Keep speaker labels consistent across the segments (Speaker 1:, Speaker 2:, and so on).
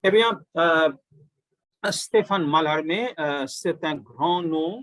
Speaker 1: Eh bien, Stéphane Mallarmé, c'est un grand nom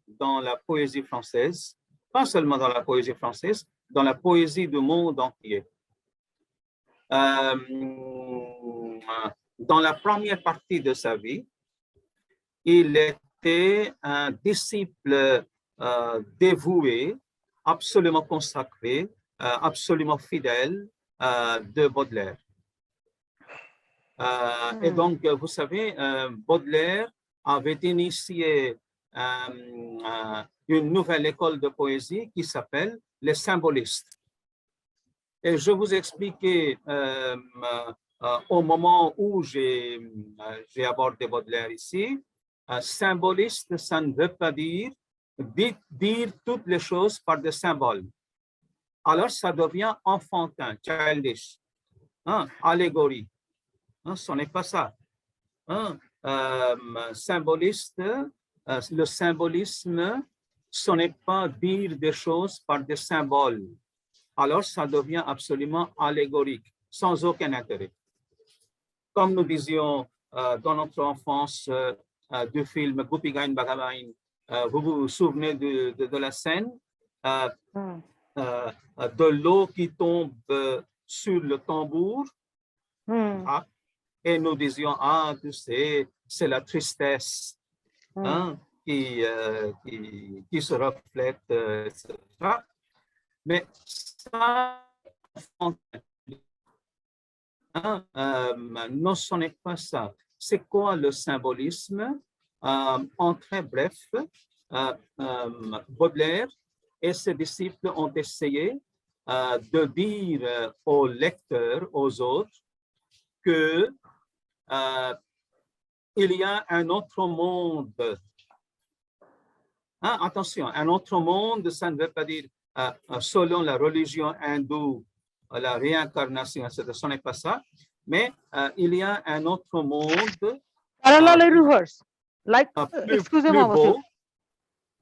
Speaker 1: dans la poésie française, pas seulement dans la poésie française, dans la poésie du monde entier. Dans la première partie de sa vie, il était un disciple dévoué, absolument consacré, absolument fidèle de Baudelaire. Et donc, vous savez, Baudelaire avait initié une nouvelle école de poésie qui s'appelle les symbolistes. Et je vous expliquais au moment où j'ai abordé Baudelaire ici, symboliste, ça ne veut pas dire toutes les choses par des symboles. Alors, ça devient enfantin, childish, allégorie. Ce n'est pas ça. Symboliste, le symbolisme, ce n'est pas dire des choses par des symboles. Alors, ça devient absolument allégorique, sans aucun intérêt. Comme nous disions dans notre enfance du film Gupi Gain Bagabain, vous vous souvenez de la scène de l'eau qui tombe sur le tambour, et nous disions, tu sais, c'est la tristesse qui se reflète, etc. Mais ça, non, ce n'est pas ça. C'est quoi le symbolisme? En très bref, Baudelaire et ses disciples ont essayé de dire aux lecteurs, aux autres, que il y a un autre monde. Attention, un autre monde, ça ne veut pas dire selon la religion hindoue, la réincarnation, ce n'est pas ça, mais il y a un autre monde.
Speaker 2: Parallel universe, like,
Speaker 1: excusez-moi,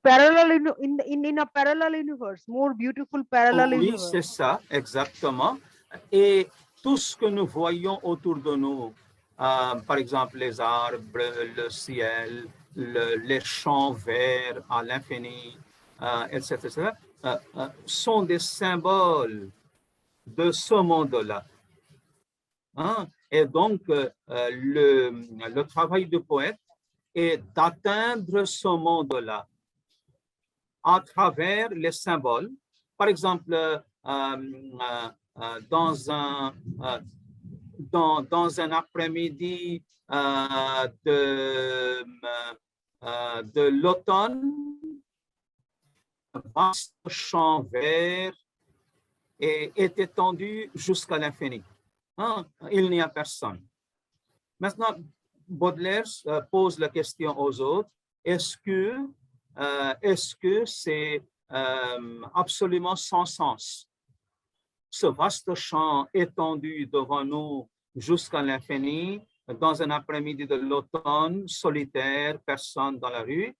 Speaker 2: parallel in a parallel universe, more beautiful parallel universe.
Speaker 1: Oui, c'est ça, exactement. Et tout ce que nous voyons autour de nous, par exemple les arbres, le ciel, les champs verts à l'infini, etc., sont des symboles de ce monde-là. Et donc, le travail du poète est d'atteindre ce monde-là à travers les symboles. Par exemple, dans un après-midi de l'automne, un vaste champ vert est étendu jusqu'à l'infini. Il n'y a personne. Maintenant, Baudelaire pose la question aux autres, est-ce que c'est absolument sans sens? Ce vaste champ étendu devant nous jusqu'à l'infini, dans un après-midi de l'automne, solitaire, personne dans la rue,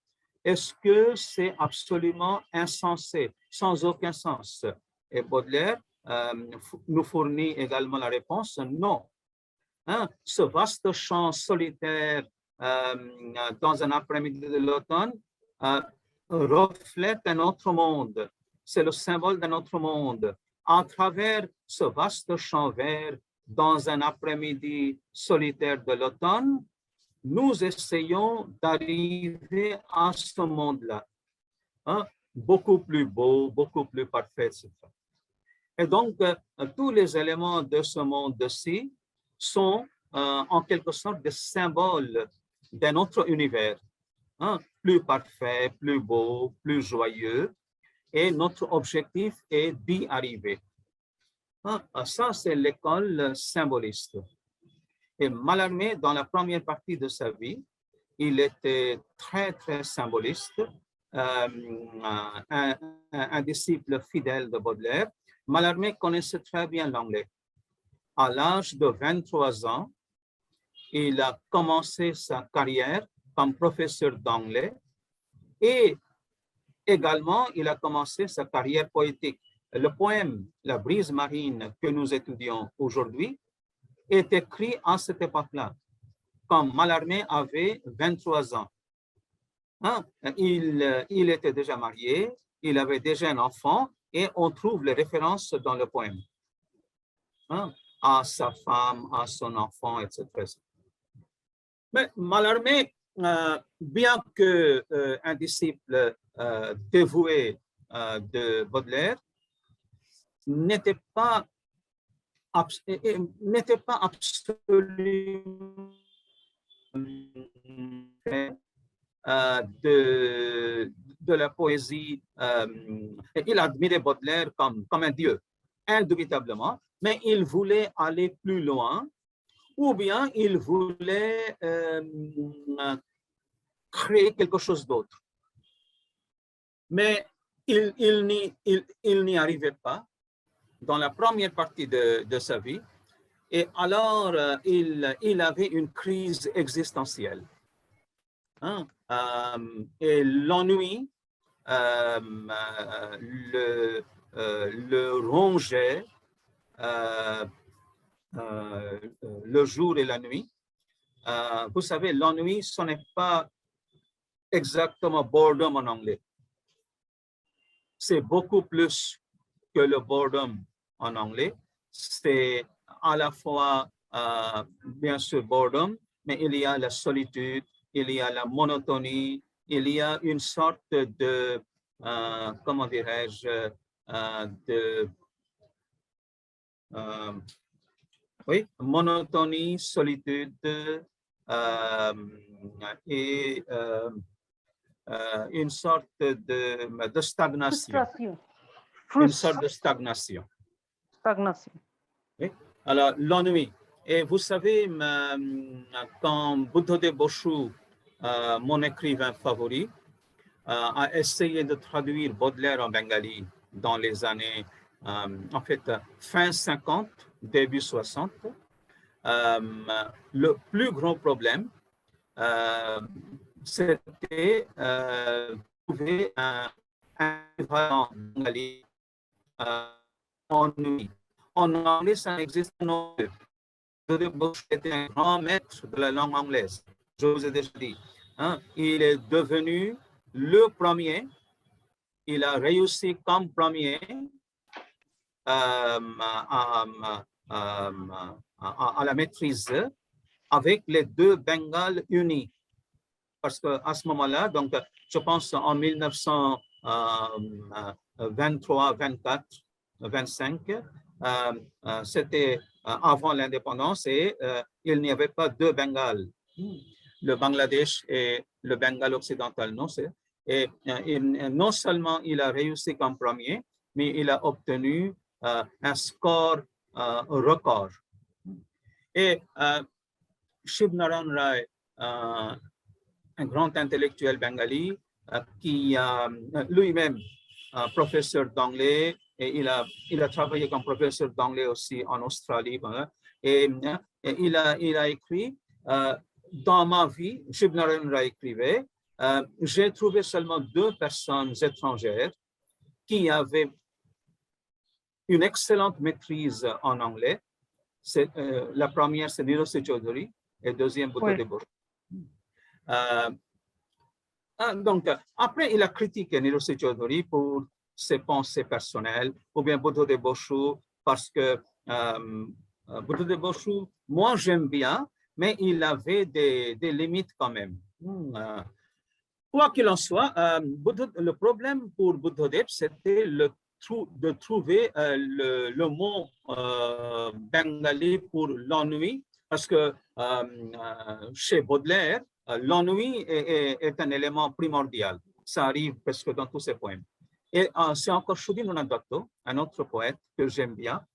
Speaker 1: est-ce que c'est absolument insensé, sans aucun sens? Et Baudelaire nous fournit également la réponse, non. Ce vaste champ solitaire dans un après-midi de l'automne reflète un autre monde. C'est le symbole d'un autre monde. À travers ce vaste champ vert, dans un après-midi solitaire de l'automne, nous essayons d'arriver à ce monde-là, beaucoup plus beau, beaucoup plus parfait, etc. Et donc, tous les éléments de ce monde-ci sont en quelque sorte des symboles d'un autre univers, plus parfait, plus beau, plus joyeux, et notre objectif est d'y arriver. Ça, c'est l'école symboliste. Et Mallarmé, dans la première partie de sa vie, il était très, très symboliste, un disciple fidèle de Baudelaire. Mallarmé connaissait très bien l'anglais. À l'âge de 23 ans, il a commencé sa carrière comme professeur d'anglais et également, il a commencé sa carrière poétique. Le poème « La brise marine » que nous étudions aujourd'hui est écrit à cette époque-là, quand Mallarmé avait 23 ans. Hein? Il était déjà marié, il avait déjà un enfant, et on trouve les références dans le poème. Hein? À sa femme, à son enfant, etc. Mais Mallarmé, bien qu'un disciple dévoué de Baudelaire, n'était pas absolument de la poésie. Il admirait Baudelaire comme un dieu, indubitablement, mais il voulait aller plus loin, ou bien il voulait créer quelque chose d'autre. Mais il n'y arrivait pas dans la première partie de sa vie, et alors il avait une crise existentielle. Hein? Et l'ennui le rongeait le jour et la nuit. Vous savez, l'ennui, ce n'est pas exactement boredom en anglais. C'est beaucoup plus que le boredom en anglais. C'est à la fois, bien sûr, boredom, mais il y a la solitude, il y a la monotonie, il y a une sorte de, comment dirais-je, oui, monotonie, solitude et une sorte de stagnation. Une sorte de stagnation.
Speaker 2: Stagnation.
Speaker 1: Oui. Alors, l'ennui. Et vous savez, quand Buddhadeb Boshu, mon écrivain favori, a essayé de traduire Baudelaire en bengali dans les années, en fait, fin 50, début 60, le plus grand problème, c'était trouver un équivalent bengali ennui. En anglais, ça n'existe pas. Buddhadeb était un grand maître de la langue anglaise. Je vous ai déjà dit. Hein? Il est devenu le premier. Il a réussi comme premier à la maîtrise avec les deux Bengales unis. Parce qu'à ce moment-là, donc, je pense en 1923, 24, 25, c'était avant l'indépendance et il n'y avait pas deux Bengales, le Bangladesh et le Bengale occidental. Non, et non seulement il a réussi comme premier, mais il a obtenu un score record. Et Shiv Narayan Rai, un grand intellectuel bengali, qui lui-même professeur d'anglais, et il a travaillé comme professeur d'anglais aussi en Australie, et il a écrit dans ma vie, Shiv Narayan Rai écrivait, j'ai trouvé seulement 2 personnes étrangères qui avaient une excellente maîtrise en anglais. La première, c'est Niroshi Chaudhuri, et deuxième, Buddhadeb Boshu. Donc, après, il a critiqué Niroshi Chaudhuri pour ses pensées personnelles, ou bien Buddhadeb Boshu parce que Buddhadeb Boshu, moi j'aime bien, mais il avait des limites quand même. Quoi qu'il en soit, le problème pour Buddhadeb, c'était de trouver le mot bengali pour l'ennui, parce que chez Baudelaire, l'ennui est un élément primordial. Ça arrive presque dans tous ses poèmes. Et c'est encore Sudhindranatha Dutta, un autre poète que j'aime bien,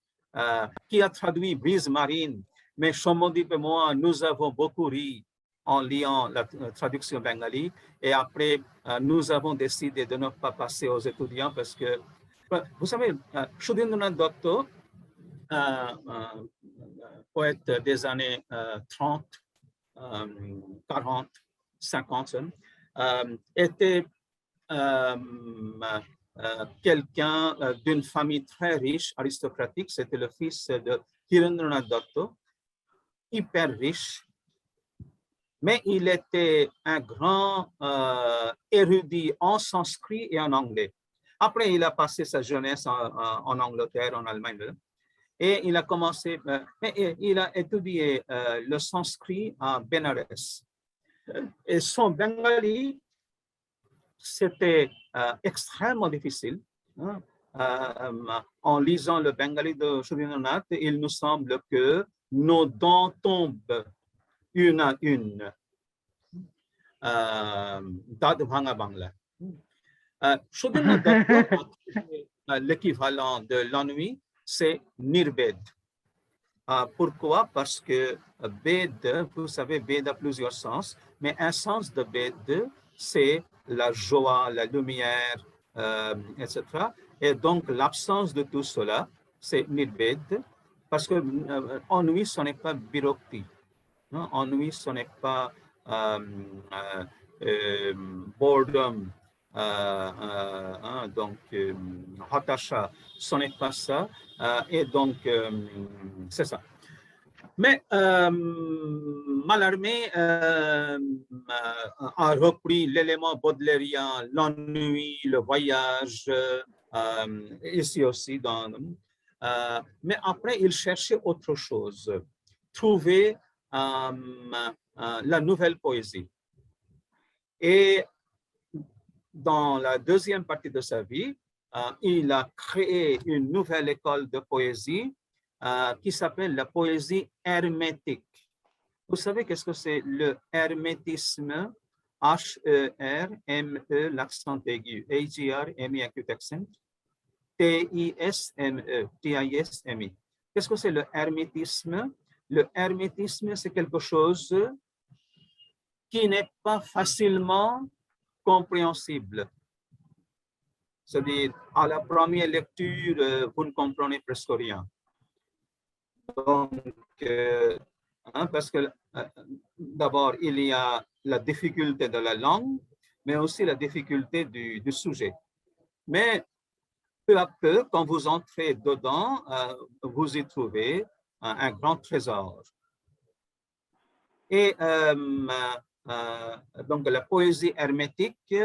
Speaker 1: qui a traduit Brise marine. Mais Shomodip et moi, nous avons beaucoup ri en liant la traduction bengali. Et après, nous avons décidé de ne pas passer aux étudiants parce que, vous savez, Sudhindranatha Dutta, poète des années 30, 40, 50, était quelqu'un d'une famille très riche, aristocratique. C'était le fils de Hirendranath Dutta. hyper riche, mais il était un grand érudit en sanskrit et en anglais. Après, il a passé sa jeunesse en Angleterre, en Allemagne, et il a commencé, il a étudié le sanskrit à Benares. Et son bengali, c'était extrêmement difficile. Hein. En lisant le bengali de Surinath, il nous semble que nos dents tombent une à une. Dadbhanga Bangla. L'équivalent de l'ennui, c'est Nirbed. Pourquoi? Parce que Bed, vous savez, Bed a plusieurs sens, mais un sens de Bed, c'est la joie, la lumière, etc. Et donc, l'absence de tout cela, c'est Nirbed, parce que ennui, ce n'est pas Birokti. Ennui, ce n'est pas boredom, donc hatasha, ce n'est pas ça, et donc c'est ça. Mais Mallarmé a repris l'élément baudelairien, l'ennui, le voyage, ici aussi, mais après il cherchait autre chose, trouver la nouvelle poésie. Et dans la deuxième partie de sa vie, il a créé une nouvelle école de poésie qui s'appelle la poésie hermétique. Vous savez qu'est-ce que c'est le hermétisme? H-E-R-M-E, l'accent aigu, H-E-R-M-E, acute accent, T-I-S-M-E, T-I-S-M-I. Qu'est-ce que c'est le hermétisme? Le hermétisme, c'est quelque chose qui n'est pas facilement compréhensible. C'est-à-dire, à la première lecture, vous ne comprenez presque rien. Donc, parce que d'abord, il y a la difficulté de la langue, mais aussi la difficulté du sujet. Mais peu à peu, quand vous entrez dedans, vous y trouvez un grand trésor. Et donc, la poésie hermétique,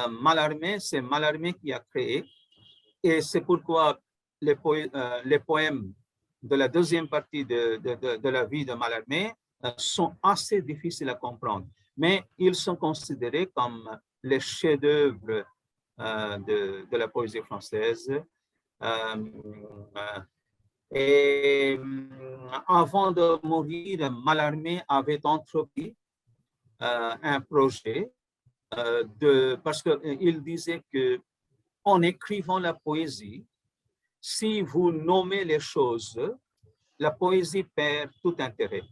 Speaker 1: Mallarmé, c'est Mallarmé qui a créé. Et c'est pourquoi les poèmes de la deuxième partie de la vie de Mallarmé sont assez difficiles à comprendre. Mais ils sont considérés comme les chefs-d'œuvre de la poésie française. Et avant de mourir, Mallarmé avait entrepris un projet parce qu'il disait que en écrivant la poésie, si vous nommez les choses, la poésie perd tout intérêt.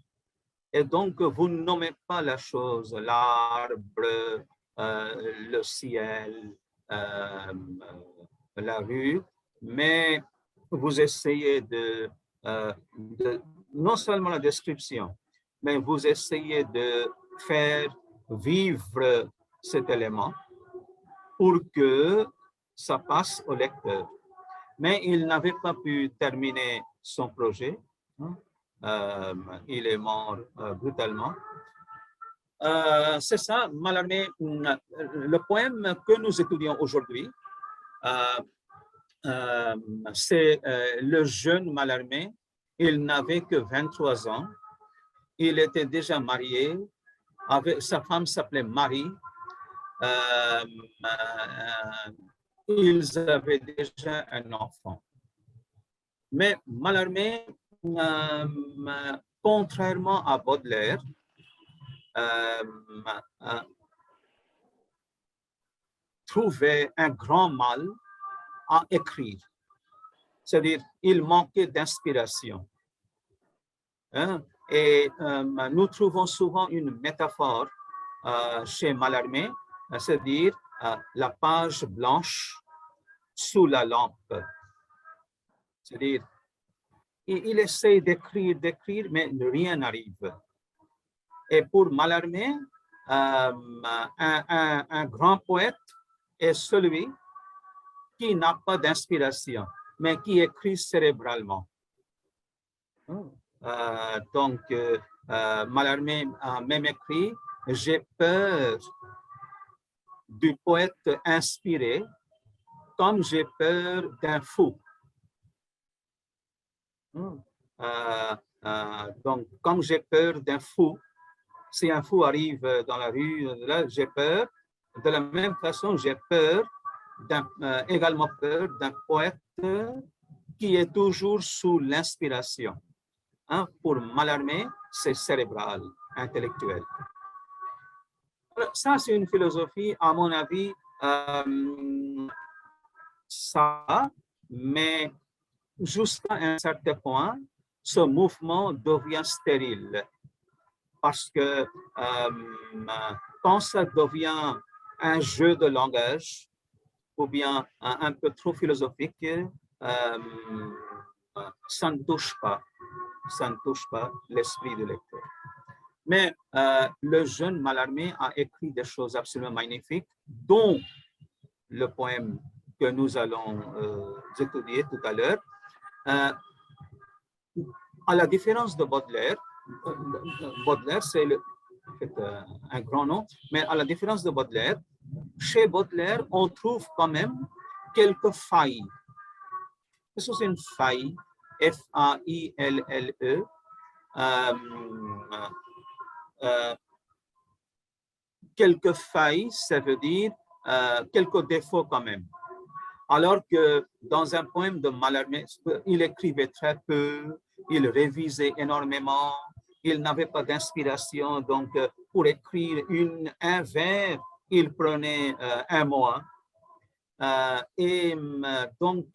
Speaker 1: Et donc, vous ne nommez pas la chose, l'arbre, le ciel, la rue, mais vous essayez de non seulement la description, mais vous essayez de faire vivre cet élément pour que ça passe au lecteur. Mais il n'avait pas pu terminer son projet. Il est mort brutalement. C'est ça, Mallarmé. Le poème que nous étudions aujourd'hui, c'est le jeune Mallarmé. Il n'avait que 23 ans. Il était déjà marié. Sa femme s'appelait Marie. Ils avaient déjà un enfant. Mais Mallarmé, contrairement à Baudelaire, trouvait un grand mal à écrire. C'est-à-dire, il manquait d'inspiration. Et nous trouvons souvent une métaphore chez Mallarmé, c'est-à-dire la page blanche sous la lampe. C'est-à-dire, il essaie d'écrire, mais rien n'arrive. Et pour Mallarmé, un grand poète est celui qui n'a pas d'inspiration, mais qui écrit cérébralement. Mallarmé a même écrit « J'ai peur du poète inspiré comme j'ai peur d'un fou ». Donc, comme j'ai peur d'un fou, si un fou arrive dans la rue, là, j'ai peur. De la même façon, j'ai également peur d'un poète qui est toujours sous l'inspiration. Hein, pour Mallarmé, c'est cérébral, intellectuel. Alors, ça, c'est une philosophie, à mon avis, ça, mais jusqu'à un certain point, ce mouvement devient stérile. Parce que quand ça devient un jeu de langage ou bien un peu trop philosophique, ça ne touche pas l'esprit du lecteur. Mais le jeune Mallarmé a écrit des choses absolument magnifiques, dont le poème que nous allons étudier tout à l'heure. À la différence de Baudelaire, c'est un grand nom, mais à la différence de Baudelaire, chez Baudelaire, on trouve quand même quelques failles. Qu'est-ce que c'est une faille? F-A-I-L-L-E. Quelques failles, ça veut dire quelques défauts quand même. Alors que dans un poème de Mallarmé, il écrivait très peu, il révisait énormément, il n'avait pas d'inspiration, donc pour écrire un vers, il prenait un mois. Donc,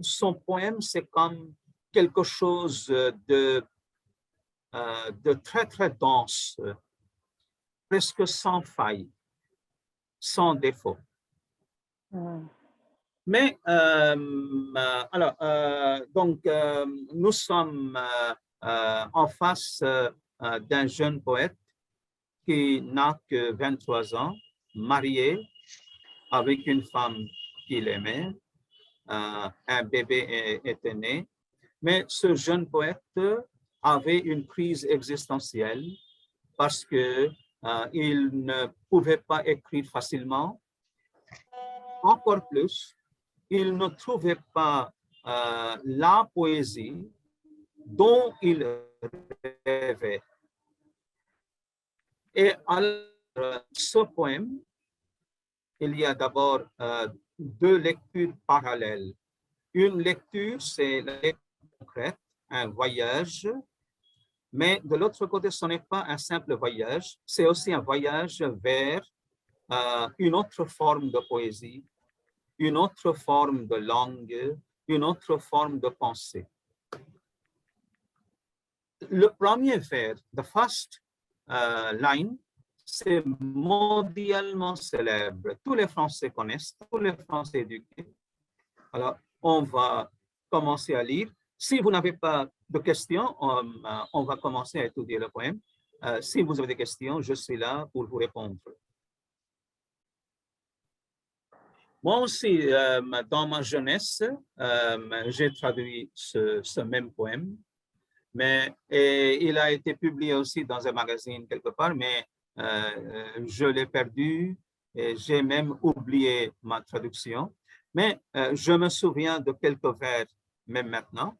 Speaker 1: son poème, c'est comme quelque chose de très, très dense, presque sans faille, sans défaut. Mais, nous sommes en face d'un jeune poète qui n'a que 23 ans, marié avec une femme qu'il aimait, un bébé était né, mais ce jeune poète avait une crise existentielle parce que il ne pouvait pas écrire facilement. Encore plus, il ne trouvait pas la poésie dont il rêvait. Et alors, ce poème, il y a d'abord deux lectures parallèles. Une lecture, c'est la lecture concrète, un voyage, mais de l'autre côté, ce n'est pas un simple voyage, c'est aussi un voyage vers une autre forme de poésie, une autre forme de langue, une autre forme de pensée. Le premier vers, the first line, c'est mondialement célèbre. Tous les Français connaissent, tous les Français éduqués. Alors, on va commencer à lire. Si vous n'avez pas de questions, on va commencer à étudier le poème. Si vous avez des questions, je suis là pour vous répondre. Moi aussi, dans ma jeunesse, j'ai traduit ce même poème, mais il a été publié aussi dans un magazine quelque part, mais je l'ai perdu et j'ai même oublié ma traduction. Mais je me souviens de quelques vers, même maintenant.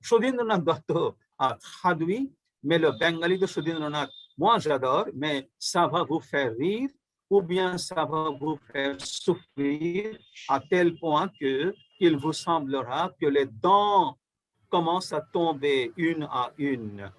Speaker 1: Shodindranath Datta a traduit, mais le bengali de Shodindranath, moi j'adore, mais ça va vous faire rire ou bien ça va vous faire souffrir à tel point qu'il vous semblera que les dents commencent à tomber une à une.